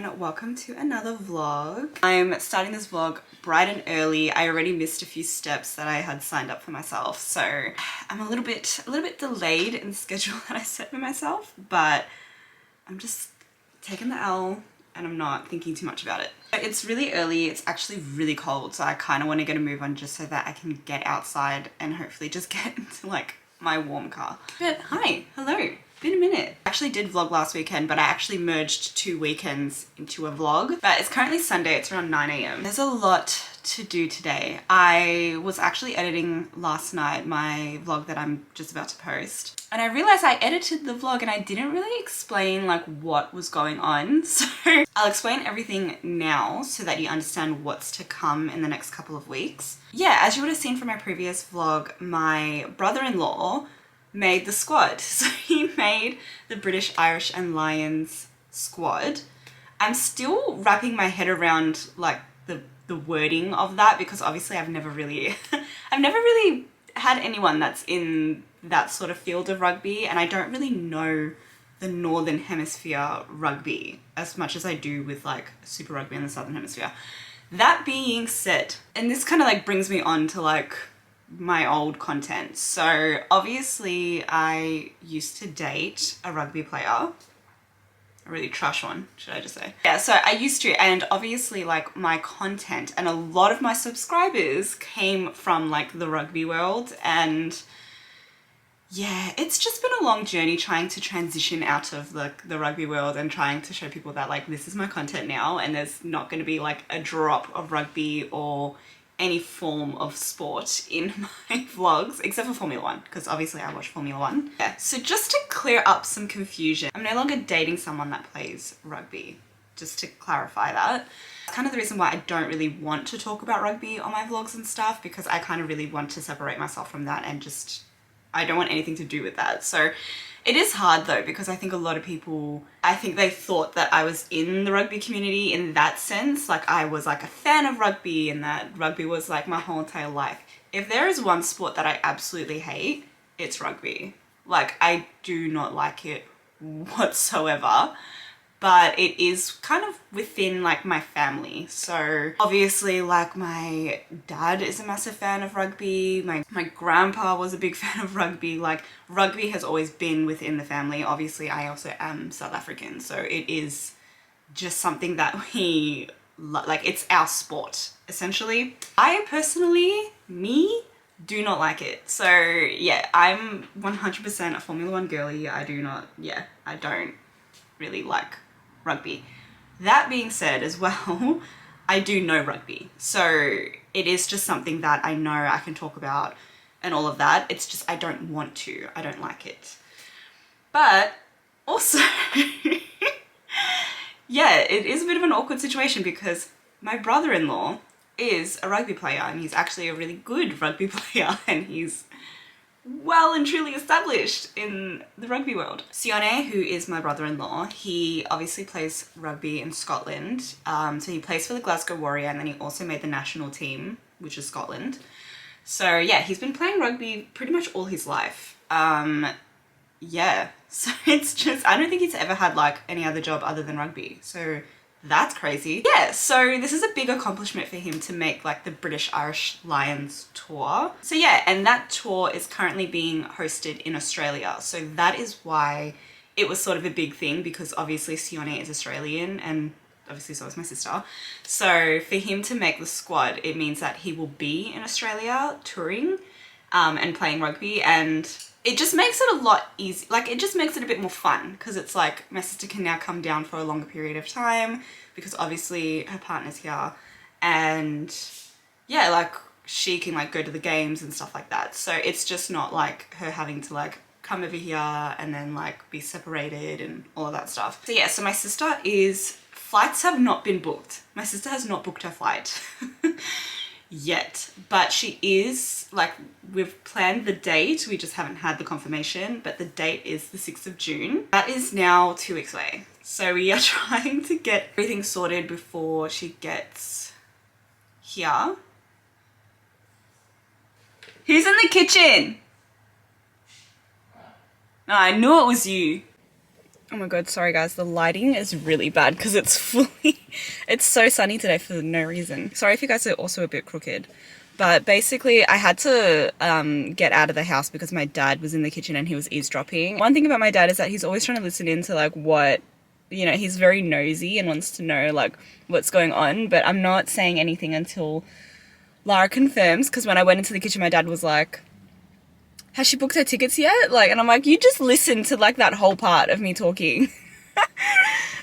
and welcome to another vlog. I'm starting this vlog bright and early. I already missed a few steps that I had signed up for myself, so I'm a little bit delayed in the schedule that I set for myself, but I'm just taking the L and I'm not thinking too much about it. It's really early, it's actually really cold, so I kind of want to get a move on just so that I can get outside and hopefully just get into like my warm car. But hi, hello. Been a minute. I actually did vlog last weekend, but I actually merged 2 weekends into a vlog. But it's currently Sunday, it's around 9 AM. There's a lot to do today. I was actually editing last night my vlog that I'm just about to post. And I realized I edited the vlog and I didn't really explain like what was going on. So I'll explain everything now so that you understand what's to come in the next couple of weeks. Yeah, as you would have seen from my previous vlog, my brother-in-law made the squad. So he made the British, Irish and Lions squad. I'm still wrapping my head around like the wording of that because obviously I've never really had anyone that's in that sort of field of rugby, and I don't really know the Northern Hemisphere rugby as much as I do with like Super Rugby in the Southern Hemisphere. That being said, and this kind of like brings me on to like my old content. So obviously I used to date a rugby player, a really trash one, should I just say. Yeah, so I used to, and obviously like my content and a lot of my subscribers came from like the rugby world, and yeah, it's just been a long journey trying to transition out of the rugby world and trying to show people that like this is my content now and there's not going to be like a drop of rugby or any form of sport in my vlogs, except for Formula 1, because obviously I watch Formula 1. Yeah, so just to clear up some confusion, I'm no longer dating someone that plays rugby, just to clarify that. It's kind of the reason why I don't really want to talk about rugby on my vlogs and stuff, because I kind of really want to separate myself from that and just, I don't want anything to do with that. So it is hard though, because I think a lot of people, I think they thought that I was in the rugby community in that sense. Like I was like a fan of rugby and that rugby was like my whole entire life. If there is one sport that I absolutely hate, it's rugby. Like I do not like it whatsoever. But it is kind of within like my family. So obviously like my dad is a massive fan of rugby. My grandpa was a big fan of rugby. Like rugby has always been within the family. Obviously I also am South African. So it is just something that we like, it's our sport essentially. I personally, do not like it. So yeah, I'm 100% a Formula 1 girly. I don't really like rugby. That being said as well, I do know rugby. So it is just something that I know I can talk about and all of that. It's just I don't want to. I don't like it. But also, yeah, it is a bit of an awkward situation because my brother-in-law is a rugby player and he's actually a really good rugby player and he's well and truly established in the rugby world. Sione, who is my brother-in-law, he obviously plays rugby in Scotland. So he plays for the Glasgow Warrior and then he also made the national team, which is Scotland. So yeah, he's been playing rugby pretty much all his life. Yeah, so it's just, I don't think he's ever had like any other job other than rugby. So that's crazy. Yeah, so this is a big accomplishment for him to make like the British Irish Lions tour. So yeah, and that tour is currently being hosted in Australia. So that is why it was sort of a big thing, because obviously Sione is Australian and obviously so is my sister. So for him to make the squad, it means that he will be in Australia touring and playing rugby, and it just makes it a lot easier. Like it just makes it a bit more fun because it's like my sister can now come down for a longer period of time because obviously her partner's here, and yeah, like she can like go to the games and stuff like that. So it's just not like her having to like come over here and then like be separated and all of that stuff. So yeah, so my sister flights have not been booked. My sister has not booked her flight yet, but she is like, we've planned the date, we just haven't had the confirmation, but the date is the 6th of June. That is now 2 weeks away. So we are trying to get everything sorted before she gets here. Who's in the kitchen? No, I knew it was you. Oh my god, sorry guys, the lighting is really bad because it's fully, it's so sunny today for no reason. Sorry if you guys are also a bit crooked. But basically, I had to get out of the house because my dad was in the kitchen and he was eavesdropping. One thing about my dad is that he's always trying to listen into like what, you know, he's very nosy and wants to know like what's going on. But I'm not saying anything until Lara confirms, because when I went into the kitchen, my dad was like, has she booked her tickets yet? Like, and I'm like, you just listen to like that whole part of me talking.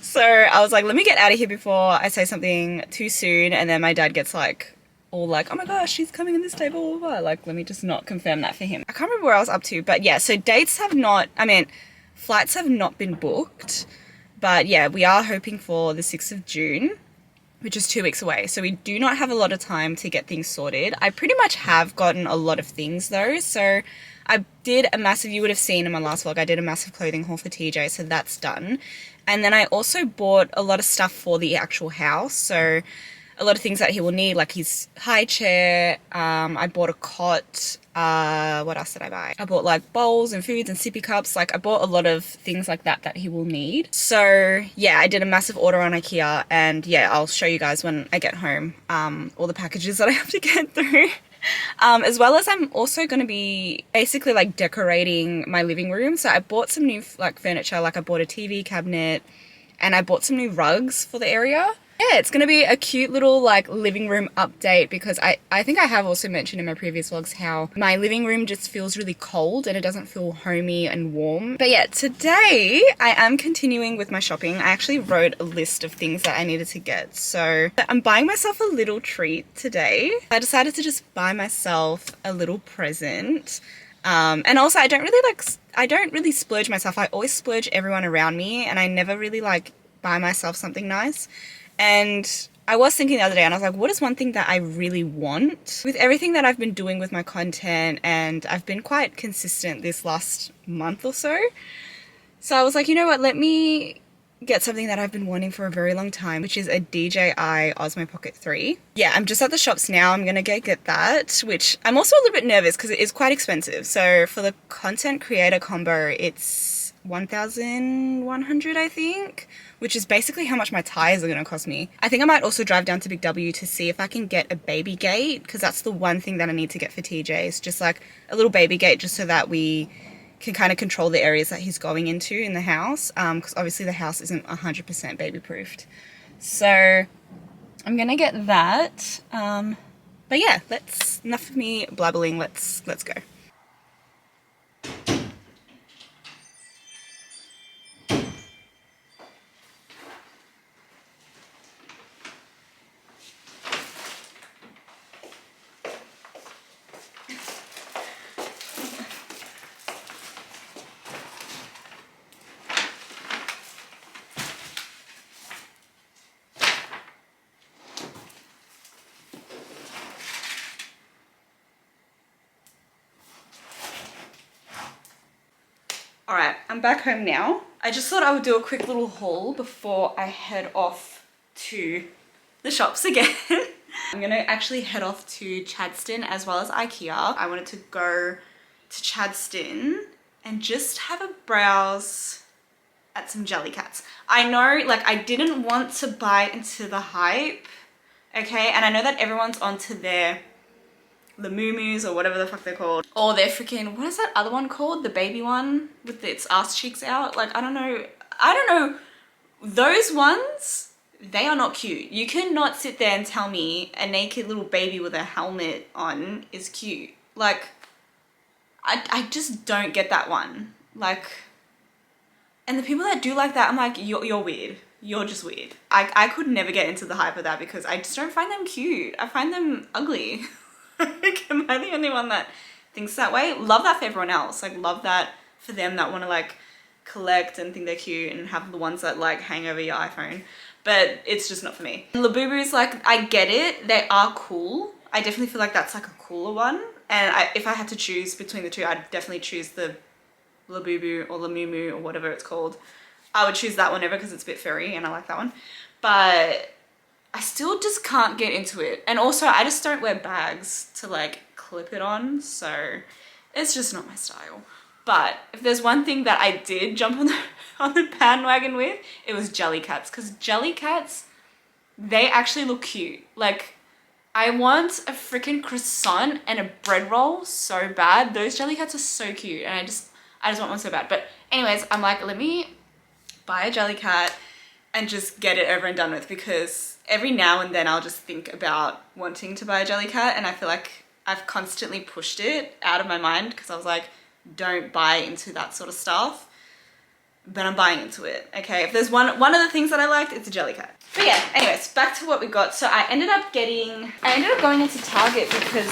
So I was like, let me get out of here before I say something too soon. And then my dad gets like, all like, oh my gosh, she's coming in this table, blah, blah, blah. Like, let me just not confirm that for him. I can't remember where I was up to, but yeah, so dates have not, I mean, flights have not been booked. But yeah, we are hoping for the 6th of June. Which is 2 weeks away. So we do not have a lot of time to get things sorted. I pretty much have gotten a lot of things though. So I did a massive, you would have seen in my last vlog, I did a massive clothing haul for TJ, so that's done. And then I also bought a lot of stuff for the actual house. So a lot of things that he will need, like his high chair. I bought a cot. What else did I buy? I bought like bowls and foods and sippy cups. Like I bought a lot of things like that that he will need. So yeah, I did a massive order on IKEA, and yeah, I'll show you guys when I get home all the packages that I have to get through. As well as I'm also going to be basically like decorating my living room. So I bought some new like furniture, like I bought a TV cabinet and I bought some new rugs for the area. Yeah, it's going to be a cute little like living room update, because I think I have also mentioned in my previous vlogs how my living room just feels really cold and it doesn't feel homey and warm. But yeah, today I am continuing with my shopping. I actually wrote a list of things that I needed to get. So I'm buying myself a little treat today. I decided to just buy myself a little present. And also I don't really splurge myself. I always splurge everyone around me, and I never really like buy myself something nice. And I was thinking the other day, and I was like, what is one thing that I really want? With everything that I've been doing with my content, and I've been quite consistent this last month or so. So I was like, you know what, let me get something that I've been wanting for a very long time, which is a DJI Osmo Pocket 3. Yeah, I'm just at the shops now. I'm gonna get that, which I'm also a little bit nervous because it is quite expensive. So for the content creator combo, it's 1,100, I think, which is basically how much my tires are going to cost me. I think I might also drive down to Big W to see if I can get a baby gate, because that's the one thing that I need to get for TJ. It's just like a little baby gate, just so that we can kind of control the areas that he's going into in the house, because obviously the house isn't 100% baby proofed. So I'm going to get that. But yeah, enough of me blabbling. Let's go. Alright, I'm back home now. I just thought I would do a quick little haul before I head off to the shops again. I'm gonna actually head off to Chadstone as well as IKEA. I wanted to go to Chadstone and just have a browse at some Jellycats. I know, like, I didn't want to buy into the hype, okay? And I know that everyone's onto their Lamumus or whatever the fuck they're called, or they're freaking, what is that other one called, the baby one with its ass cheeks out? Like, I don't know, those ones, they are not cute. You cannot sit there and tell me a naked little baby with a helmet on is cute. Like, I just don't get that one. Like, and the people that do like that, I'm like, you're weird. You're just weird. I could never get into the hype of that because I just don't find them cute. I find them ugly. Like, am I the only one that thinks that way? Love that for everyone else. Like, love that for them that want to like collect and think they're cute and have the ones that like hang over your iPhone. But it's just not for me. Labubus, like, I get it. They are cool. I definitely feel like that's like a cooler one. And if I had to choose between the two, I'd definitely choose the Labubu or Lamumu or whatever it's called. I would choose that one ever because it's a bit furry and I like that one. But I still just can't get into it. And also I just don't wear bags to like clip it on. So it's just not my style. But if there's one thing that I did jump on the bandwagon with, it was Jellycats. Because Jellycats, they actually look cute. Like, I want a freaking croissant and a bread roll so bad. Those Jellycats are so cute, and I just want one so bad. But anyways, I'm like, let me buy a Jellycat and just get it over and done with, because every now and then I'll just think about wanting to buy a Jellycat, and I feel like I've constantly pushed it out of my mind because I was like, don't buy into that sort of stuff. But I'm buying into it, okay? If there's one of the things that I liked, it's a Jellycat. But yeah, anyways, back to what we got. So I ended up going into Target because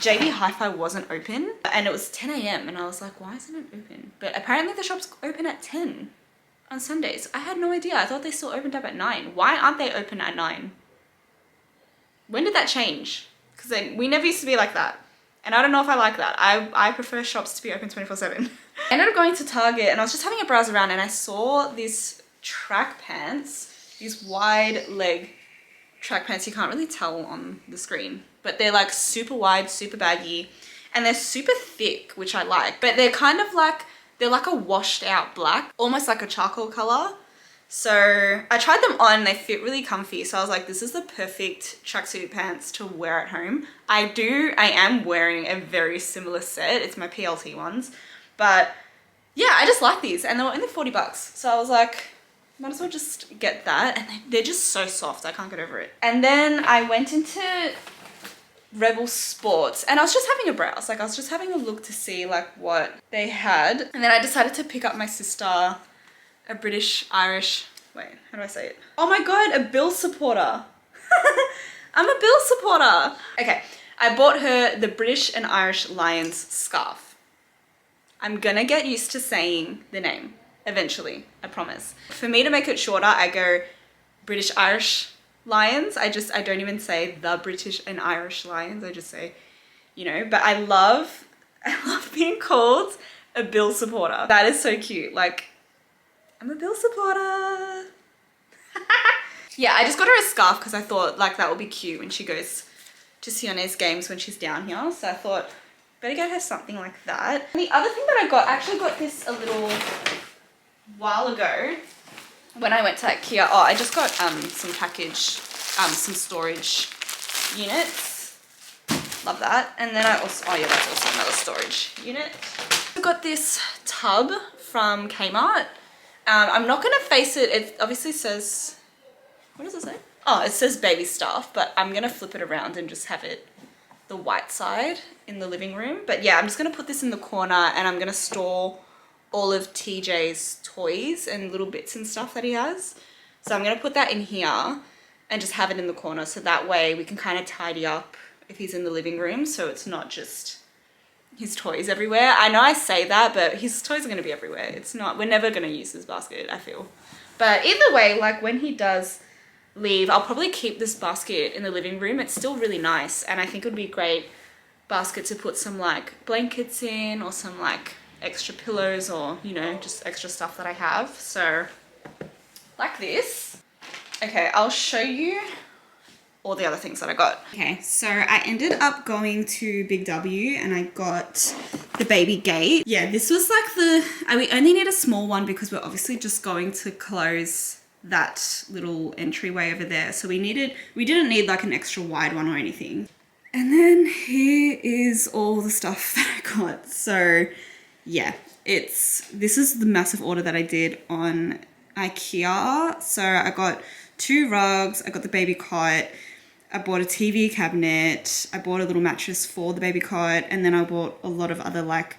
JB Hi-Fi wasn't open, and it was 10 AM, and I was like, why isn't it open? But apparently the shop's open at 10 on Sundays. I had no idea. I thought they still opened up at 9. Why aren't they open at 9? When did that change? Because we never used to be like that. And I don't know if I like that. I prefer shops to be open 24/7. I ended up going to Target, and I was just having a browse around, and I saw these track pants, these wide leg track pants. You can't really tell on the screen, but they're like super wide, super baggy, and they're super thick, which I like. But they're kind of like, they're like a washed out black, almost like a charcoal color. So I tried them on, they fit really comfy. So I was like, this is the perfect tracksuit pants to wear at home. I am wearing a very similar set. It's my PLT ones. But yeah, I just like these, and they were only 40 bucks. So I was like, might as well just get that. And they're just so soft, I can't get over it. And then I went into Rebel Sports, and I was just having a browse. Like, I was just having a look to see like what they had. And then I decided to pick up my sister a British-Irish, wait, how do I say it? Oh my God, a Bill supporter. I'm a Bill supporter. Okay, I bought her the British and Irish Lions scarf. I'm gonna get used to saying the name eventually, I promise. For me to make it shorter, I go British-Irish Lions. I don't even say the British and Irish Lions. I just say, you know, but I love being called a Bill supporter. That is so cute. Like, I'm a Bill supporter. Yeah, I just got her a scarf because I thought like that would be cute when she goes to Sione's games when she's down here. So I thought, better get her something like that. And the other thing that I actually got this a little while ago when I went to IKEA. Oh, I just got some storage units. Love that. And then I also, oh yeah, that's also another storage unit. I got this tub from Kmart. I'm not gonna face it. It obviously says, what does it say? Oh, it says baby stuff, but I'm gonna flip it around and just have it the white side in the living room. But yeah, I'm just gonna put this in the corner, and I'm gonna store all of TJ's toys and little bits and stuff that he has. So I'm gonna put that in here and just have it in the corner, so that way we can kind of tidy up if he's in the living room, so it's not just his toys everywhere. I know I say that, but his toys are going to be everywhere. It's not, we're never going to use this basket, I feel. But either way, like when he does leave, I'll probably keep this basket in the living room. It's still really nice, and I think it would be a great basket to put some like blankets in, or some like extra pillows, or, you know, just extra stuff that I have. So like this. Okay, I'll show you all the other things that I got. Okay, so I ended up going to Big W, and I got the baby gate. Yeah, this was like we only need a small one because we're obviously just going to close that little entryway over there. So we didn't need like an extra wide one or anything. And then here is all the stuff that I got. So yeah, this is the massive order that I did on IKEA. So I got 2 rugs, I got the baby cot, I bought a TV cabinet, I bought a little mattress for the baby cot, and then I bought a lot of other like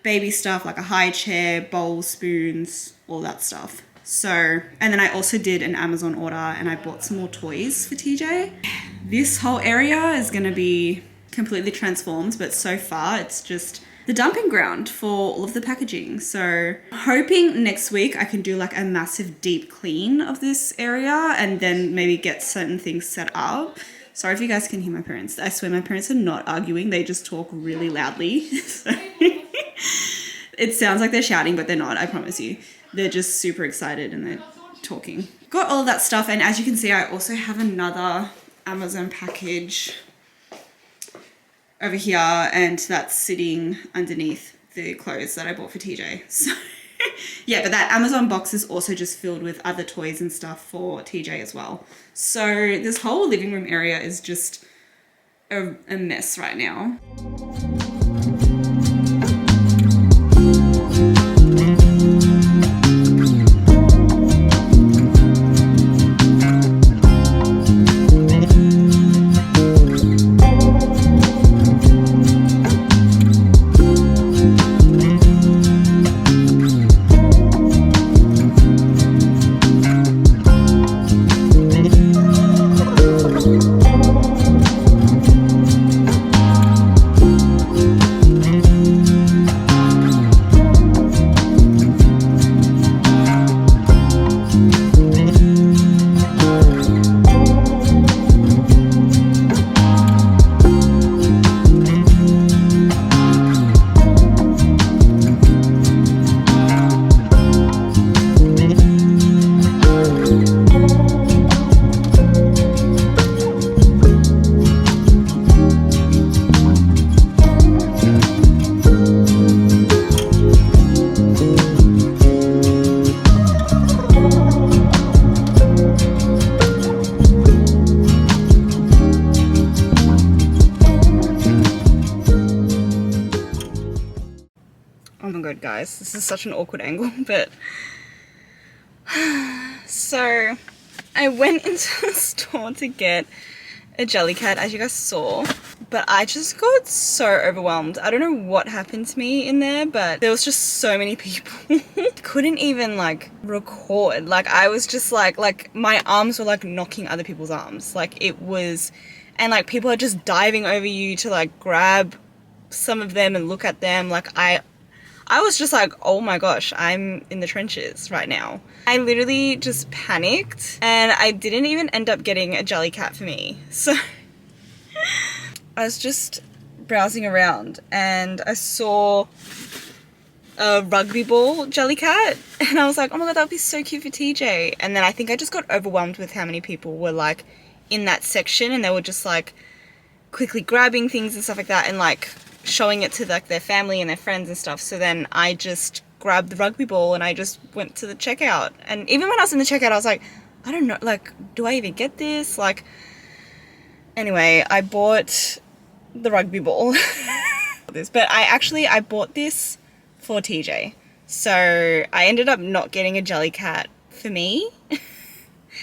baby stuff, like a high chair, bowls, spoons, all that stuff. So, and then I also did an Amazon order, and I bought some more toys for TJ. This whole area is going to be completely transformed, but so far it's just the dumping ground for all of the packaging. So hoping next week I can do like a massive deep clean of this area, and then maybe get certain things set up. Sorry if you guys can hear my parents. I swear my parents are not arguing. They just talk really loudly. So it sounds like they're shouting, but they're not, I promise you. They're just super excited and they're talking. Got all of that stuff, and as you can see, I also have another Amazon package over here, and that's sitting underneath the clothes that I bought for TJ. So yeah, but that Amazon box is also just filled with other toys and stuff for TJ as well. So this whole living room area is just a mess right now. Oh my god, guys, this is such an awkward angle, but so I went into the store to get a Jellycat, as you guys saw, but I just got so overwhelmed. I don't know what happened to me in there, but there was just so many people. Couldn't even like record. Like I was just like my arms were like knocking other people's arms. Like it was, and like people are just diving over you to like grab some of them and look at them. Like I was just like, oh my gosh, I'm in the trenches right now. I literally just panicked and I didn't even end up getting a Jellycat for me. So I was just browsing around and I saw a rugby ball Jellycat and I was like, oh my god, that would be so cute for TJ. And then I think I just got overwhelmed with how many people were like in that section and they were just like quickly grabbing things and stuff like that and like showing it to like their family and their friends and stuff. So then I just grabbed the rugby ball and I just went to the checkout. And even when I was in the checkout, I was like, I don't know, like, do I even get this? Like, anyway, I bought the rugby ball. But I bought this for TJ. So I ended up not getting a Jellycat for me.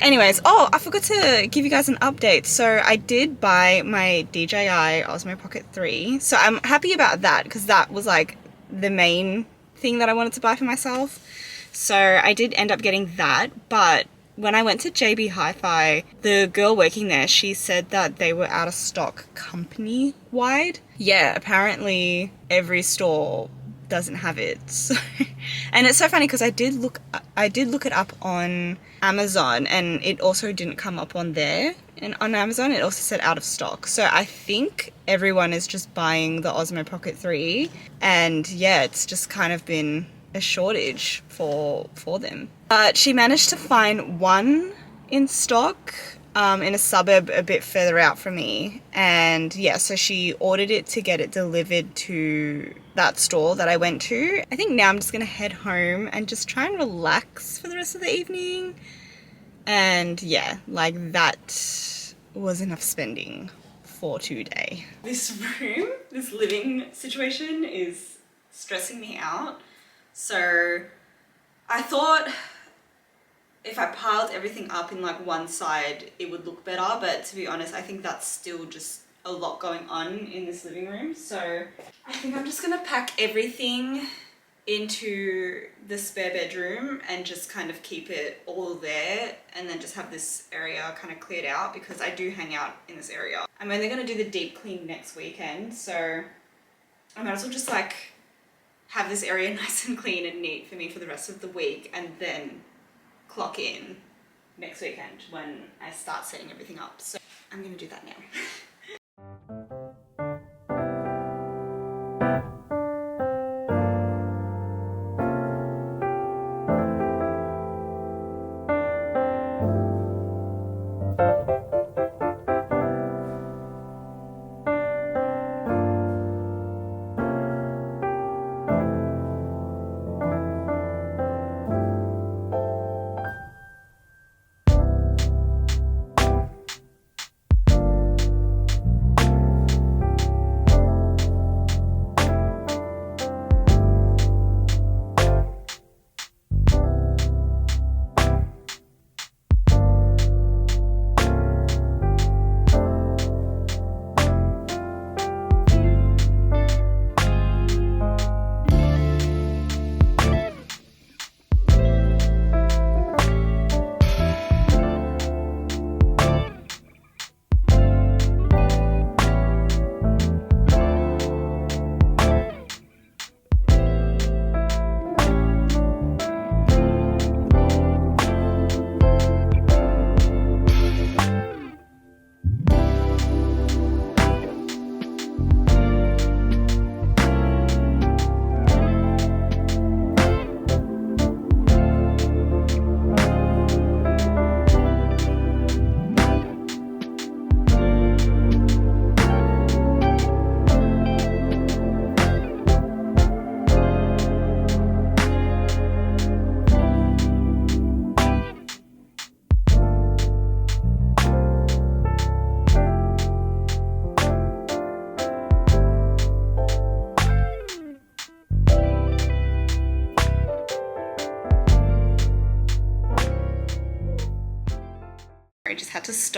Anyways, oh, I forgot to give you guys an update. So I did buy my DJI Osmo Pocket 3. So I'm happy about that because that was like the main thing that I wanted to buy for myself. So I did end up getting that. But when I went to JB Hi-Fi, the girl working there, she said that they were out of stock company-wide. Yeah, apparently every store doesn't have it. So, and it's so funny because I did look it up on Amazon and it also didn't come up on there, and on Amazon it also said out of stock. So I think everyone is just buying the Osmo Pocket 3 and yeah, it's just kind of been a shortage for them. But she managed to find one in stock in a suburb a bit further out from me, and yeah, so she ordered it to get it delivered to that store that I went to. I think now I'm just gonna head home and just try and relax for the rest of the evening. And yeah, like that was enough spending for today. This room, this living situation is stressing me out. So I thought if I piled everything up in like one side, it would look better. But to be honest, I think that's still just a lot going on in this living room. So I think I'm just gonna pack everything into the spare bedroom and just kind of keep it all there and then just have this area kind of cleared out because I do hang out in this area. I'm only gonna do the deep clean next weekend, so I might as well just like have this area nice and clean and neat for me for the rest of the week and then clock in next weekend when I start setting everything up. So I'm gonna do that now.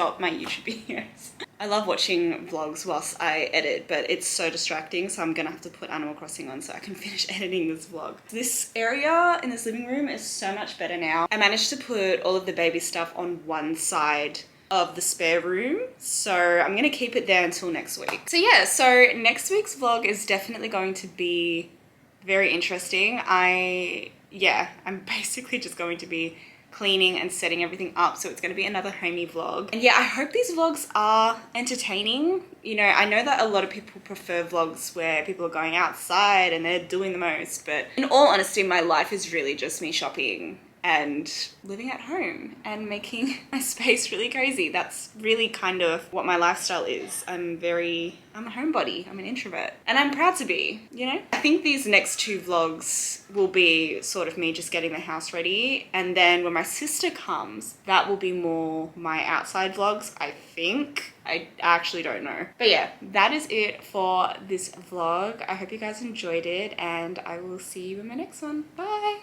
stop my YouTube videos. I love watching vlogs whilst I edit, but it's so distracting, so I'm gonna have to put Animal Crossing on so I can finish editing this vlog. This area in this living room is so much better now. I managed to put all of the baby stuff on one side of the spare room, so I'm gonna keep it there until next week. So yeah, so next week's vlog is definitely going to be very interesting. I'm basically just going to be cleaning and setting everything up, so it's going to be another homey vlog. And yeah, I hope these vlogs are entertaining. You know, I know that a lot of people prefer vlogs where people are going outside and they're doing the most, but in all honesty, my life is really just me shopping and living at home and making my space really cozy. That's really kind of what my lifestyle is. I'm a homebody, I'm an introvert, and I'm proud to be, you know? I think these next two vlogs will be sort of me just getting the house ready, and then when my sister comes, that will be more my outside vlogs, I think. I actually don't know. But yeah, that is it for this vlog. I hope you guys enjoyed it, and I will see you in my next one. Bye!